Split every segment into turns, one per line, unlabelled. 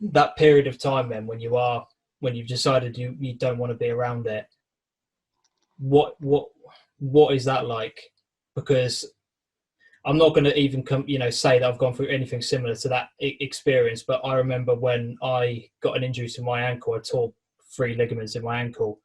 that period of time then when you've decided you don't want to be around it, what is that like? Because I'm not going to even say that I've gone through anything similar to that experience, but I remember when I got an injury to my ankle, I tore 3 ligaments in my ankle.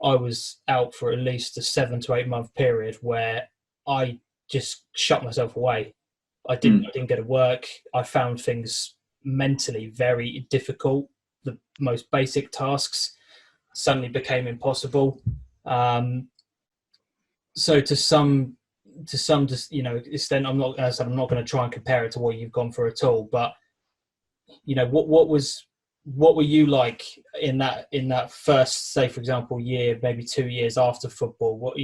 I was out for at least a 7 to 8 month period where I just shut myself away. I didn't go to work. I found things mentally very difficult. The most basic tasks suddenly became impossible. So to some extent, I'm not going to try and compare it to what you've gone through at all. But what were you like in that first, say for example, year, maybe 2 years after football? What are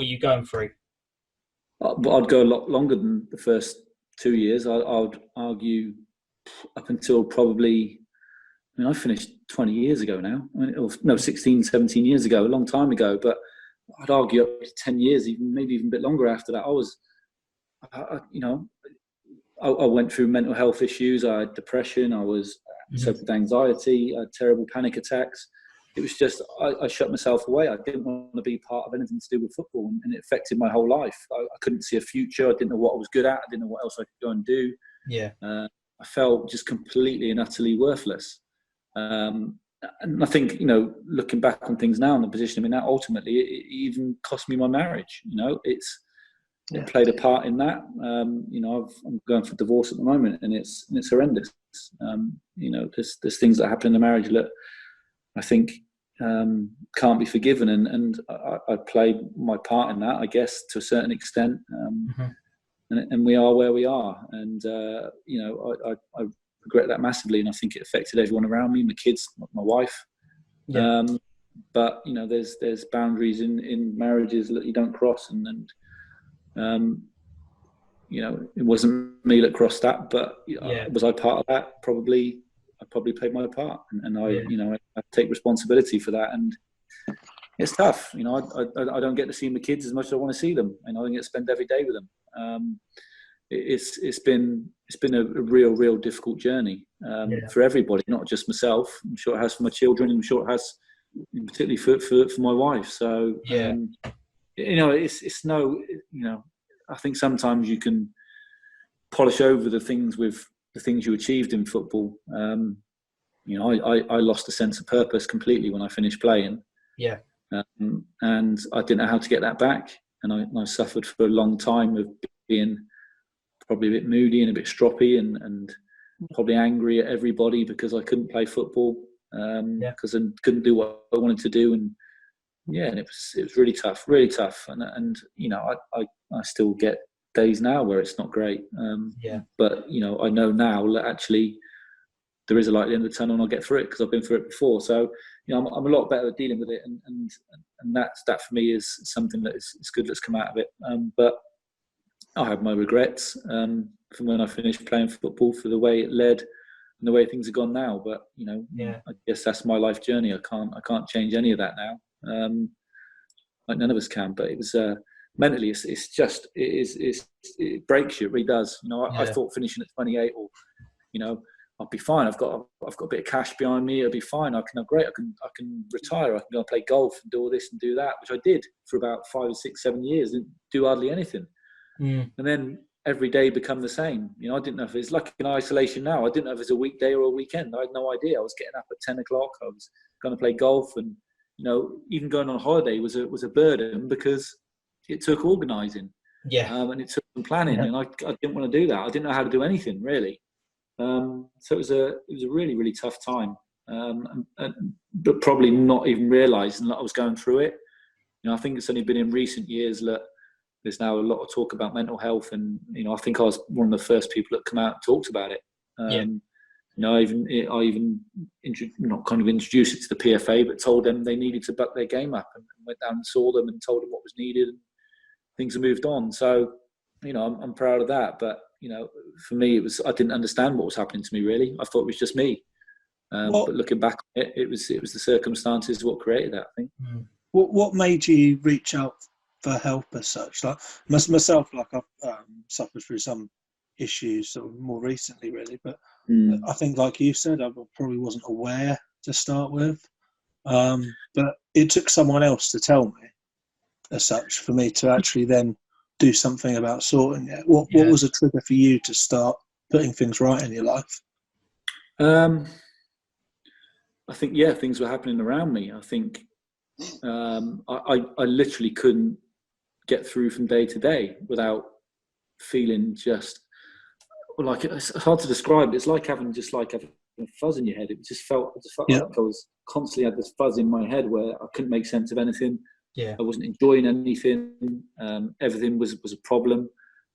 you going through?
I'd go a lot longer than the first 2 years. I'd argue up until probably, I finished 20 years ago now. 16, 17 years ago, a long time ago. But I'd argue up to 10 years, maybe even a bit longer after that. I went through mental health issues. I had depression. I suffered anxiety. I had terrible panic attacks. It was just, I shut myself away. I didn't want to be part of anything to do with football, and it affected my whole life. I couldn't see a future. I didn't know what I was good at. I didn't know what else I could go and do.
Yeah.
I felt just completely and utterly worthless. And I think, looking back on things now in the position I'm in now, ultimately, it even cost me my marriage. It played a part in that. I'm going for divorce at the moment, and it's horrendous. There's things that happen in the marriage that I think can't be forgiven, and I played my part in that, I guess, to a certain extent. And we are where we are, and I regret that massively, and I think it affected everyone around me, my kids, my wife.
Yeah.
But there's boundaries in marriages that you don't cross, and it wasn't me that crossed that, but was I part of that? I probably played my part, and I take responsibility for that. And it's tough. I don't get to see my kids as much as I want to see them, and I don't get to spend every day with them. It's been a real difficult journey for everybody, not just myself. I'm sure it has for my children, and I'm sure it has particularly for my wife. So it's I think sometimes you can polish over the things you achieved in football. I lost a sense of purpose completely when I finished playing.
Yeah.
And I didn't know how to get that back. And I suffered for a long time of being probably a bit moody and a bit stroppy and probably angry at everybody because I couldn't play football, because I couldn't do what I wanted to do. And it was really tough. And I still get days now where it's not great. But I know now that actually there is a light at the end of the tunnel, and I'll get through it because I've been through it before. So I'm a lot better at dealing with it, and that for me is something that is good that's come out of it. But I have my regrets from when I finished playing football, for the way it led and the way things have gone now. But I guess that's my life journey. I can't change any of that now. Like none of us can. But it was mentally, it breaks you. It really does. I thought finishing at 28, or I'll be fine. I've got a bit of cash behind me. It'll be fine. I can retire. I can go and play golf and do all this and do that, which I did for about 5, 6, 7 years. Didn't do hardly anything. And then every day become the same. I didn't know if it's like in isolation now. I didn't know if it's a weekday or a weekend. I had no idea. I was getting up at 10 o'clock. I was going to play golf, and even going on holiday was a burden because it took organising. And it took some planning, and I didn't want to do that. I didn't know how to do anything really. So it was a really, really tough time, but probably not even realising that I was going through it. I think it's only been in recent years that there's now a lot of talk about mental health, and I think I was one of the first people that come out and talked about it. I even not kind of introduced it to the PFA, but told them they needed to buck their game up, and went down and saw them and told them what was needed, and things have moved on. So I'm proud of that, but for me, I didn't understand what was happening to me really. I thought it was just me. But looking back on it, it was the circumstances what created that, I think.
What made you reach out for help as such? Like myself, like I've suffered through some issues sort of more recently, really. But
Mm.
I think, like you said, I probably wasn't aware to start with. But it took someone else to tell me, as such, for me to actually then do something about sorting it. What was a trigger for you to start putting things right in your life?
I think, things were happening around me. I think I literally couldn't get through from day to day without feeling just like, it's hard to describe. It's like having a fuzz in your head. It just felt like I was constantly had this fuzz in my head where I couldn't make sense of anything.
Yeah,
I wasn't enjoying anything. Everything was a problem.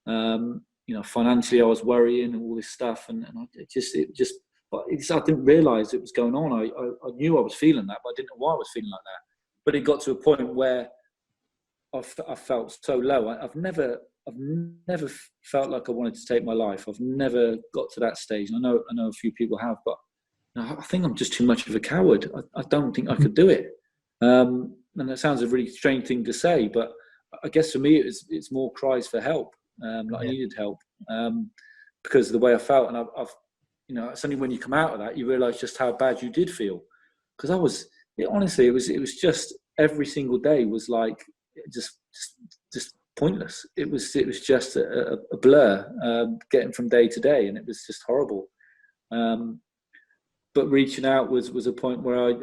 Financially, I was worrying and all this stuff, and I didn't realise it was going on. I knew I was feeling that, but I didn't know why I was feeling like that. But it got to a point where I felt so low. I've never felt like I wanted to take my life. I've never got to that stage. I know a few people have, but I think I'm just too much of a coward. I don't think I could do it. And that sounds a really strange thing to say, but I guess for me it's more cries for help. I needed help because of the way I felt, and I've it's only when you come out of that you realise just how bad you did feel. Because honestly, it was just every single day was like just pointless. It was just a blur, getting from day to day, and it was just horrible. But reaching out was a point where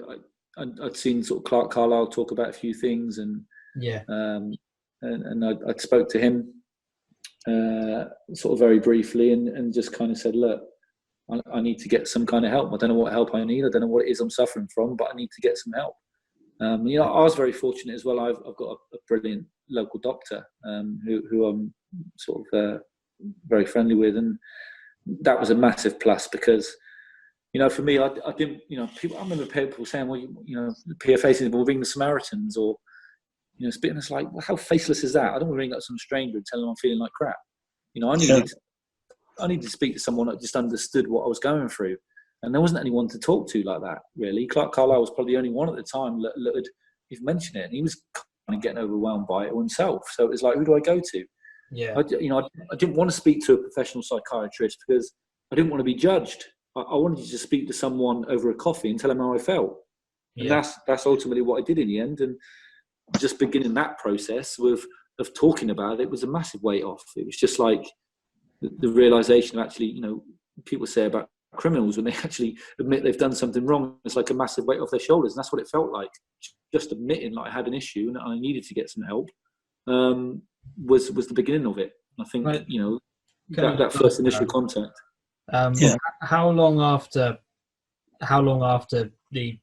I'd seen sort of Clark Carlisle talk about a few things, and I spoke to him sort of very briefly, and just kind of said, look, I need to get some kind of help. I don't know what help I need. I don't know what it is I'm suffering from, but I need to get some help. I was very fortunate as well. I've got a brilliant local doctor who I'm sort of very friendly with, and that was a massive plus because, for me, I didn't, people. I remember people saying, well, the PFA will ring the Samaritans, or spitting. It's like, well, how faceless is that? I don't want to ring up some stranger and tell them I'm feeling like crap. I needed to speak to someone that just understood what I was going through. And there wasn't anyone to talk to like that, really. Clark Carlisle was probably the only one at the time that had even mentioned it. And he was kind of getting overwhelmed by it himself. So it was like, who do I go to?
Yeah.
I didn't want to speak to a professional psychiatrist because I didn't want to be judged. I wanted to just speak to someone over a coffee and tell them how I felt. And that's ultimately what I did in the end. And just beginning that process of talking about it was a massive weight off. It was just like the realization of actually, people say about criminals when they actually admit they've done something wrong, it's like a massive weight off their shoulders. And that's what it felt like. Just admitting that I had an issue and I needed to get some help was the beginning of it. I think, that first initial contact.
How long after the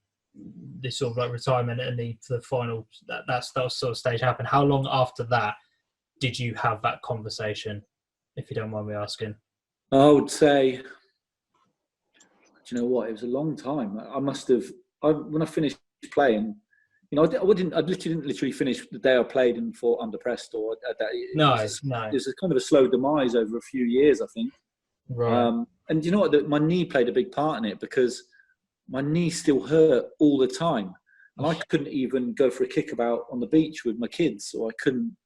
sort of like retirement and the final that sort of stage happened, how long after that did you have that conversation, if you don't mind me asking?
I would say, do you know what? It was a long time. When I finished playing, I didn't finish the day I played and fought under Prest or that.
No.
It was a kind of a slow demise over a few years, I think.
Right.
And you know what? My knee played a big part in it because my knee still hurt all the time, and I couldn't even go for a kickabout on the beach with my kids, or I couldn't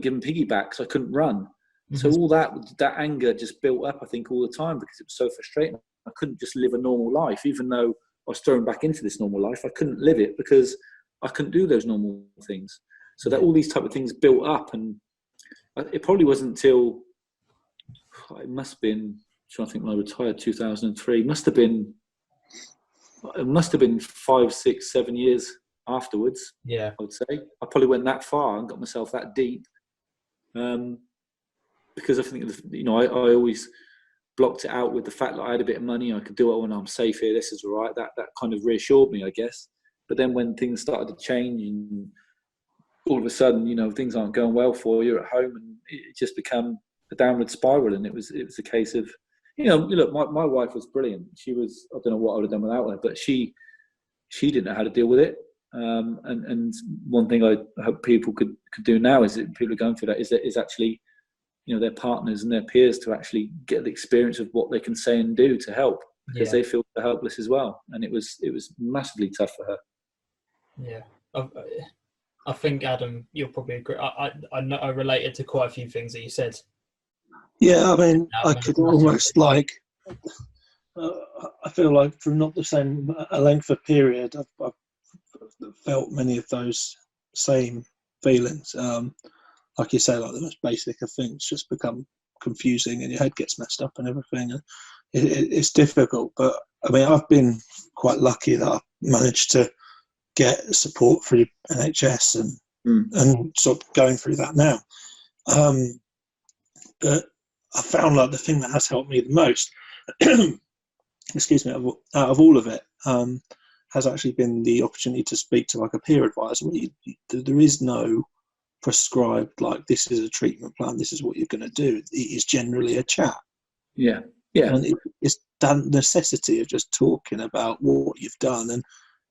give them piggybacks. I couldn't run. Mm-hmm. So all that anger just built up, I think, all the time because it was so frustrating. I couldn't just live a normal life, even though I was thrown back into this normal life. I couldn't live it because I couldn't do those normal things. So that all these type of things built up, and it probably wasn't until it must have been. I'm trying to think when I retired, 2003. It must have been 5, 6, 7 years afterwards.
Yeah,
I would say I probably went that far and got myself that deep, because I think I always blocked it out with the fact that I had a bit of money, I could do it when I'm safe here. This is all right. That kind of reassured me, I guess. But then when things started to change, and all of a sudden, things aren't going well for you at home, and it just became a downward spiral. And it was a case of, look, my wife was brilliant. She was, I don't know what I would have done without her, but she didn't know how to deal with it. And one thing I hope people could do now is that people are going through that is actually, their partners and their peers to actually get the experience of what they can say and do to help, because they feel helpless as well. And it was massively tough for her.
Yeah. I think, Adam, you'll probably agree. I know I related to quite a few things that you said
Yeah, I mean, I
No,
could
massively.
almost like. I feel like from not the same a length of period, I've felt many of those same feelings. Like you say, like the most basic of things just become confusing, and your head gets messed up and everything. And it's difficult, but I mean, I've been quite lucky that I've managed to get support through NHS and sort of going through that now. But I found like the thing that has helped me the most, excuse me, out of all of it, has actually been the opportunity to speak to like a peer advisor. There is no prescribed like this is a treatment plan, this is what you're going to do. It is generally a chat.
Yeah.
And it's that necessity of just talking about what you've done and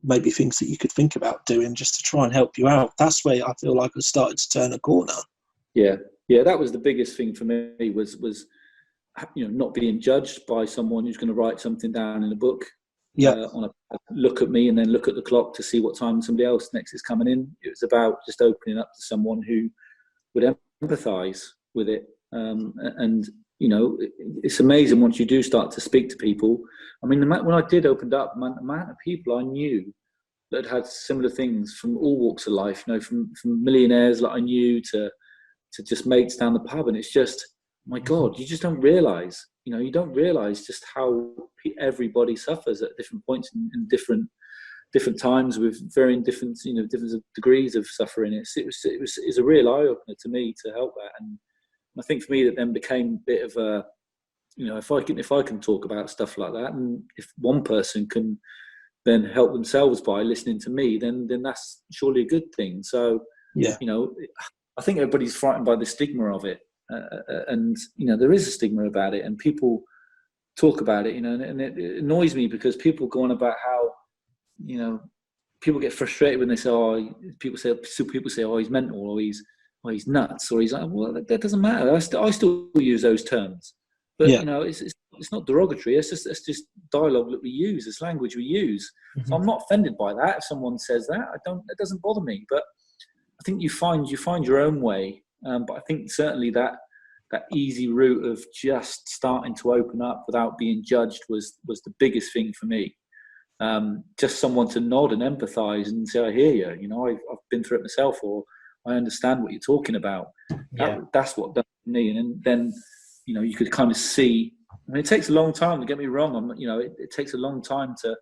maybe things that you could think about doing just to try and help you out. That's where I feel like I started to turn a corner.
Yeah, that was the biggest thing for me was not being judged by someone who's going to write something down in a book. On a look at me and then look at the clock to see what time somebody else next is coming in. It was about just opening up to someone who would empathise with it. And it's amazing once you do start to speak to people. I mean, when I did open up, the amount of people I knew that had similar things from all walks of life, from millionaires that I knew to just mates down the pub, and it's just, my God, you just don't realise. You don't realise just how everybody suffers at different points in different times with varying different degrees of suffering. It's a real eye opener to me to help that, and I think for me that then became a bit of a, if I can talk about stuff like that, and if one person can then help themselves by listening to me, then that's surely a good thing. So I think everybody's frightened by the stigma of it. And there is a stigma about it, and people talk about it, and it annoys me because people go on about how, people get frustrated when they say, people say, oh, he's mental, or he's nuts, or he's like, well, that doesn't matter. I still use those terms, but it's not derogatory. It's just dialogue that we use. It's language we use. Mm-hmm. So I'm not offended by that. If someone says that, it doesn't bother me. But I think you find your own way. But I think certainly that easy route of just starting to open up without being judged was the biggest thing for me. Just someone to nod and empathise and say, I hear you. I've been through it myself, or I understand what you're talking about. That's what done for me. And then you could kind of see. I mean, it takes a long time. To get me wrong, it takes a long time to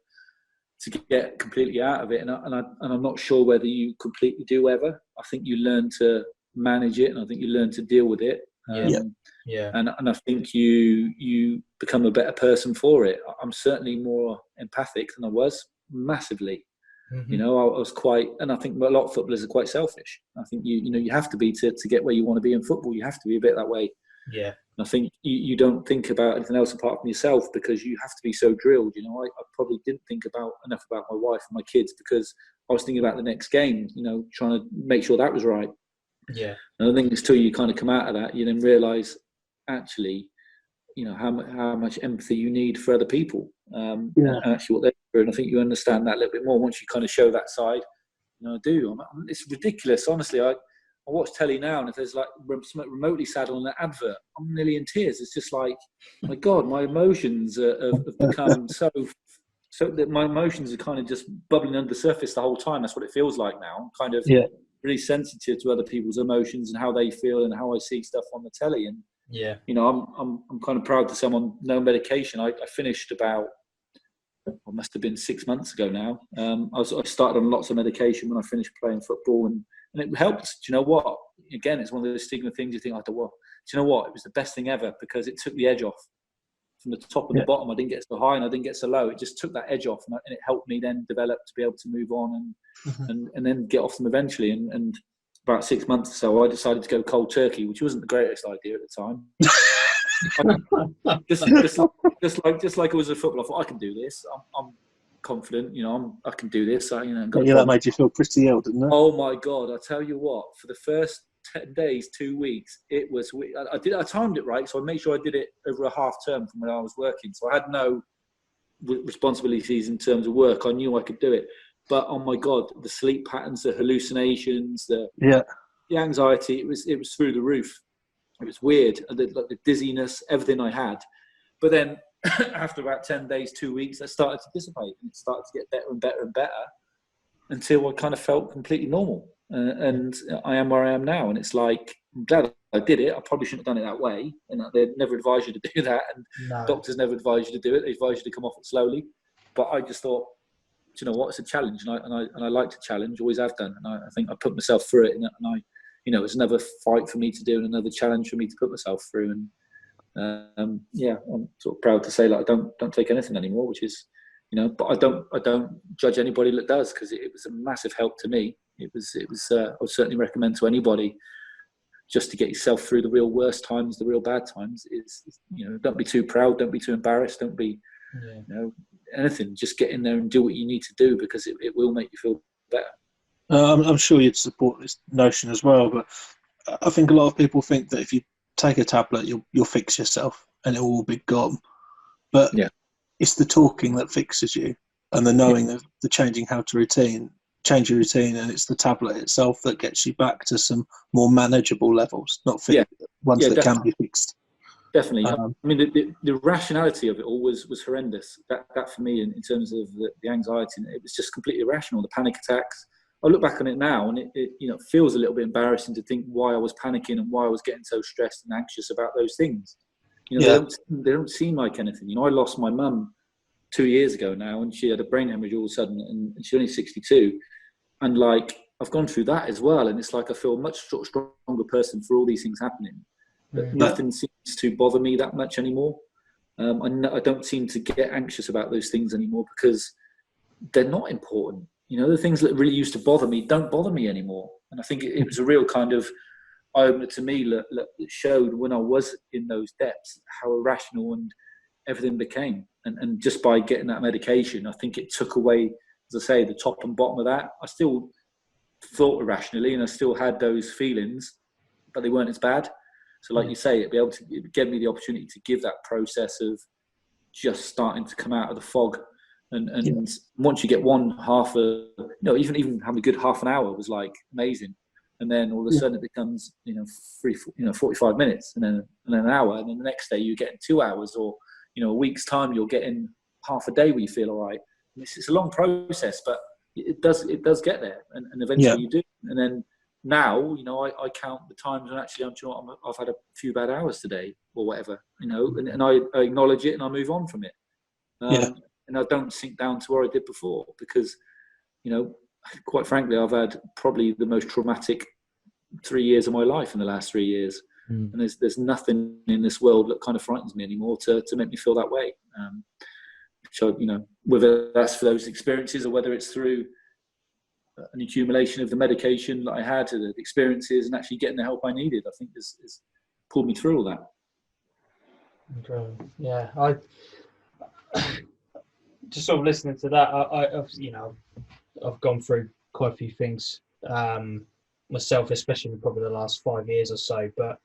get completely out of it, and I'm not sure whether you completely do ever. I think you learn to manage it, and I think you learn to deal with it. And I think you become a better person for it. I'm certainly more empathic than I was, massively. Mm-hmm. I was quite, and I think a lot of footballers are quite selfish. I think you have to be to get where you want to be in football. You have to be a bit that way. Yeah. And I think you don't think about anything else apart from yourself because you have to be so drilled. I probably didn't think enough about my wife and my kids because I was thinking about the next game. Trying to make sure that was right. Yeah. And I think until you kind of come out of that, you then realise actually, how much empathy you need for other people. And actually what they're doing. And I think you understand that a little bit more once you kind of show that side. I do. It's ridiculous, honestly. I watch telly now, and if there's like something remotely sad on an advert, I'm nearly in tears. It's just like, my God, my emotions have become so that my emotions are kind of just bubbling under the surface the whole time. That's what it feels like now. I'm kind of really sensitive to other people's emotions and how they feel and how I see stuff on the telly. And I'm kind of proud to say I'm on no medication. I finished about, it must have been 6 months ago now. I started on lots of medication when I finished playing football, and it helped. Do you know what? Again, it's one of those stigma things you think, do you know what? It was the best thing ever because it took the edge off. From the top and the bottom, I didn't get so high and I didn't get so low. It just took that edge off, and it helped me then develop to be able to move on and then get off them eventually. And about 6 months or so, I decided to go cold turkey, which wasn't the greatest idea at the time. just like it was a football, I thought I can do this. I'm confident, I can do this.
That made you feel pretty ill, didn't it?
Oh my God! I tell you what, for the first 10 days, 2 weeks, it was. I timed it right, so I made sure I did it over a half term from when I was working. So I had no responsibilities in terms of work. I knew I could do it, but oh my God, the sleep patterns, the hallucinations, the anxiety, it was through the roof. It was weird, like the dizziness, everything I had. But then after about 10 days, 2 weeks, that started to dissipate, and it started to get better and better and better until I kind of felt completely normal. And I am where I am now. And it's like, I'm glad I did it. I probably shouldn't have done it that way. And they'd never advise you to do that. And doctors never advise you to do it. They advise you to come off it slowly. But I just thought, do you know what? It's a challenge. And I like to challenge, always have done. And I think I put myself through it. And I, you know, it's another fight for me to do and another challenge for me to put myself through. And yeah, I'm sort of proud to say that I don't take anything anymore, which is, you know, but I don't judge anybody that does, because it was a massive help to me. It was I would certainly recommend to anybody, just to get yourself through the real worst times, the real bad times, is, you know, don't be too proud, don't be too embarrassed, don't be, you know, anything. Just get in there and do what you need to do, because it will make you feel better.
I'm sure you'd support this notion as well, but I think a lot of people think that if you take a tablet, you'll fix yourself and it will all be gone. But it's the talking that fixes you, and the knowing of the changing how to change your routine, and it's the tablet itself that gets you back to some more manageable levels, not ones that can be fixed.
Definitely. I mean, the rationality of it all was horrendous. That for me, in terms of the anxiety, it was just completely irrational. The panic attacks. I look back on it now, and it you know, feels a little bit embarrassing to think why I was panicking and why I was getting so stressed and anxious about those things. You know, they don't seem like anything. You know, I lost my mum 2 years ago now, and she had a brain hemorrhage all of a sudden, and she's only 62. And like, I've gone through that as well, and it's like I feel a much stronger person for all these things happening. But nothing seems to bother me that much anymore. I don't seem to get anxious about those things anymore, because they're not important. You know, the things that really used to bother me don't bother me anymore. And I think it was a real kind of eye-opener to me that showed, when I was in those depths, how irrational and everything became. And just by getting that medication, I think it took away, as I say, the top and bottom of that. I still thought irrationally, and I still had those feelings, but they weren't as bad. So like you say, it gave me the opportunity to give that process of just starting to come out of the fog. And once you get even having a good half an hour was like amazing. And then all of a sudden it becomes, 45 minutes, and then an hour. And then the next day you're getting 2 hours, or, a week's time you're getting half a day where you feel all right. And it's a long process, but it does get there. And eventually you do. And then now, I count the times when actually I've had a few bad hours today or whatever, and I acknowledge it and I move on from it. And I don't sink down to where I did before, because, quite frankly, I've had probably the most traumatic 3 years of my life in the last 3 years. And there's nothing in this world that kind of frightens me anymore to make me feel that way. So, whether that's for those experiences or whether it's through an accumulation of the medication that I had, to the experiences and actually getting the help I needed, I think has pulled me through all that.
Yeah, I just sort of listening to that. I've gone through quite a few things myself, especially probably the last 5 years or so. But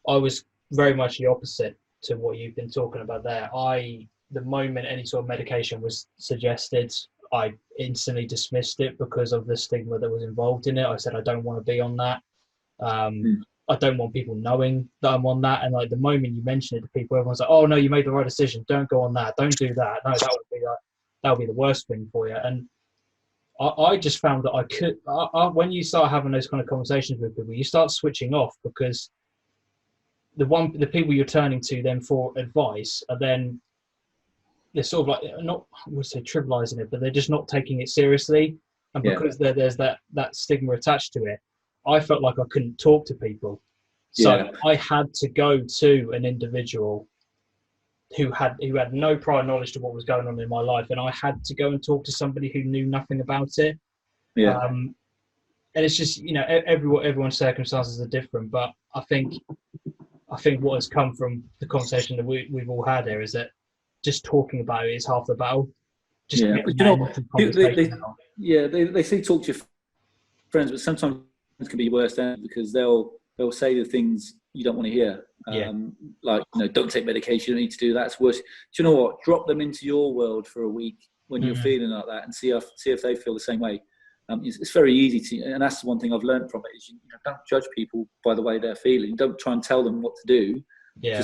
I was very much the opposite to what you've been talking about there. The moment any sort of medication was suggested, I instantly dismissed it because of the stigma that was involved in it. I said, I don't want to be on that. I don't want people knowing that I'm on that. And like the moment you mention it to people, everyone's like, oh no, you made the right decision. Don't go on that. Don't do that. No, that would be the worst thing for you. And I just found that I could, when you start having those kind of conversations with people, you start switching off, because the people you're turning to then for advice are then, they're sort of like, not, I would say trivializing it, but they're just not taking it seriously. And because there's that stigma attached to it, I felt like I couldn't talk to people. So I had to go to an individual who had no prior knowledge to what was going on in my life. And I had to go and talk to somebody who knew nothing about it. And it's just, everyone's circumstances are different. But I think what has come from the conversation that we've all had here is that just talking about it is half the battle. Just
they say talk to your friends, but sometimes it can be worse then, because they'll say the things you don't want to hear. Don't take medication, you don't need to do that, it's worse. Do you know what? Drop them into your world for a week when you're feeling like that, and see if they feel the same way. It's very easy to, and that's the one thing I've learned from it is don't judge people by the way they're feeling. Don't try and tell them what to do.
Yeah.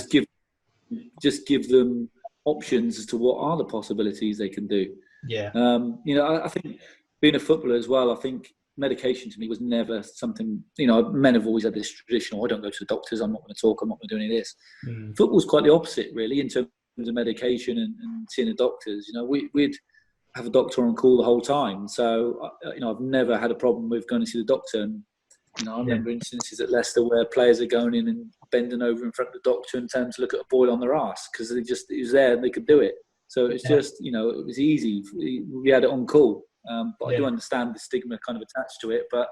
Just give them options as to what are the possibilities they can do.
Yeah.
I think being a footballer as well, I think medication to me was never something, men have always had this traditional, I don't go to the doctors, I'm not going to talk, I'm not going to do any of this. Football's quite the opposite really in terms of medication and seeing the doctors. We'd have a doctor on call the whole time. So, I've never had a problem with going to see the doctor. And, I remember instances at Leicester where players are going in and bending over in front of the doctor and telling them to look at a boil on their arse because it was there and they could do it. So it's just, it was easy. We had it on call. But I do understand the stigma kind of attached to it. But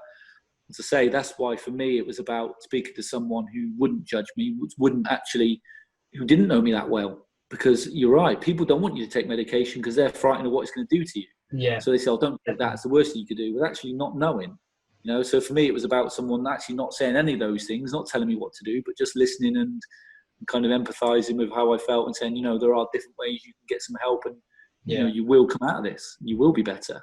as I say, that's why for me it was about speaking to someone who wouldn't judge me, who didn't know me that well. Because you're right, people don't want you to take medication because they're frightened of what it's going to do to you. Yeah. So they say, "Oh, don't take that. It's the worst thing you could do." But actually, not knowing, So for me, it was about someone actually not saying any of those things, not telling me what to do, but just listening and kind of empathising with how I felt and saying, there are different ways you can get some help, and you will come out of this. You will be better.